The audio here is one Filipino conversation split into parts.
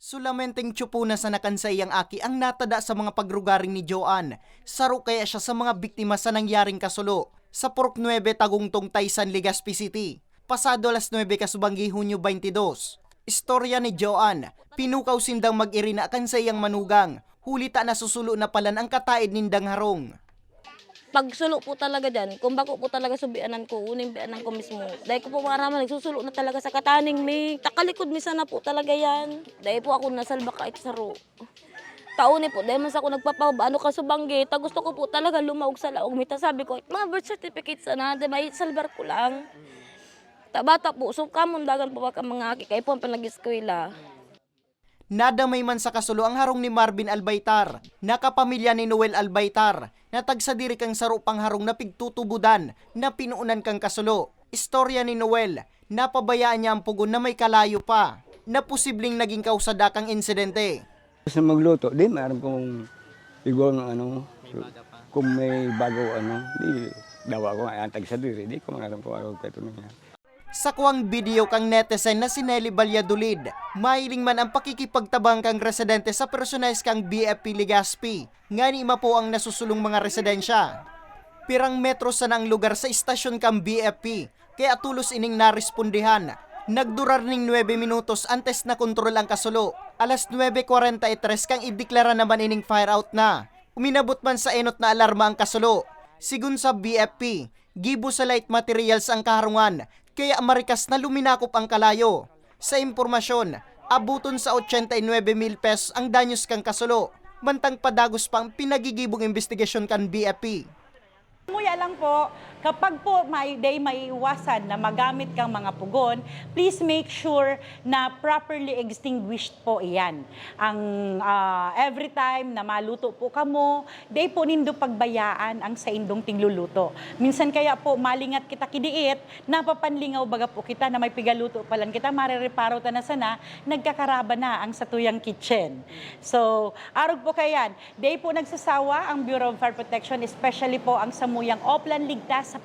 Sulamenteng tsupunan sa nakansay ang aki ang natada sa mga pagrugaring ni Joanne. Saro kaya siya sa mga biktima sa nangyaring kasulo sa Purok 9 Tagungtong, Taysan, Legazpi City. Pasado alas 9 kasubanggi Hunyo 22. Istorya ni Joanne, pinukaw sindang mag-irina kansay ang manugang. Hulita na susulo na palan ang kataid nindang harong. Pagsulo po talaga dyan, kung bako po talaga subianan ko, uning bianan ko mismo. Dahil ko po maraman, nagsusulo na talaga sa kataning may takalikod misa na po talaga yan. Dahil po ako nasalba kahit saro. Taon po, dahil mas ako nagpapaano ka subanggi, ta gusto ko po talaga lumaog sa laog. Mita sabi ko, mga birth certificate sana, dahil may salbar ko lang. Tabata po, so kamundagan po ka mga aki, kayo po ang panag-eskwela. Nadamay man sa kasulo ang harong ni Marvin Albaitar, nakapamilya ni Noel Albaitar, na tagsadiri kang saro pang harong na pigtutubudan na pinuunan kang kasulo. Istorya ni Noel, napabayaan niya ang pugon na may kalayo pa, na posibleng naging kausada kang insidente. Sa magluto, di meron kong igong kung may bago di dawa ko ang tagsadiri, di ko meron ko araw kayo niya. Sa kuwang video kang netizen na si Nelly Valladolid, mahiling man ang pakikipagtabang kang residente sa personalis kang BFP Legazpi, nga ni po ang nasusulong mga residensya. Pirang metro sa nang lugar sa istasyon kang BFP, kaya tulos ining narespondihan. Nagdurar ning 9 minutos antes na kontrol ang kasulo. Alas 9:43 kang ideklara naman ining fire out na. Uminabot man sa enot na alarma ang kasulo. Sigun sa BFP, gibo sa light materials ang kaharungan, kaya marikas na luminakop ang kalayo. Sa impormasyon, abuton sa 89,000 pesos ang danyos kang kasulo, mantang padagos pang pinagigibong investigasyon kan BFP. Muya lang po, kapag po may iwasan na magamit kang mga pugon, please make sure na properly extinguished po iyan. Ang every time na maluto po kamo, day po nindo pagbayaan ang sa indong tingluluto. Minsan kaya po malingat kita kidiit, napapanlingaw baga po kita na may pigaluto palan kita, marireparo ta na sana, nagkakaraba na ang satuyang kitchen. So, arog po kayan, day po nagsasawa ang Bureau of Fire Protection, especially po ang Samuyang Oplan Ligtas sa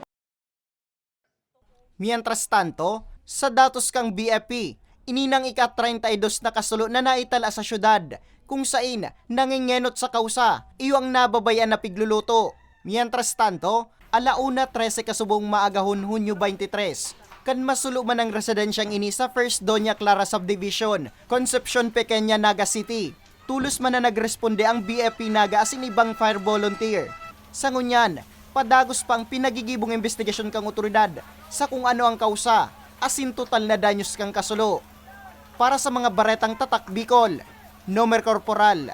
Mientras tanto, sa datos kang BFP, ininang ika-32 na kasulo na naitala sa syudad, kung sain nangingenot sa kausa, iyo ang nababayan na pigluluto. Mientras tanto, alauna 13 kasubong maagahon Hunyo 23, kan masulo man ang residенsyang ini sa First Doña Clara Subdivision, Concepcion Pequeña, Naga City. Tulos man na nagresponde ang BFP Naga as inibang fire volunteer. Sa ngunyan, padagos pang pinagigibong investigasyon kang otoridad sa kung ano ang kausa, asin total na danyos kang kasulo. Para sa mga baretang tatak Bicol, Nomer Corporal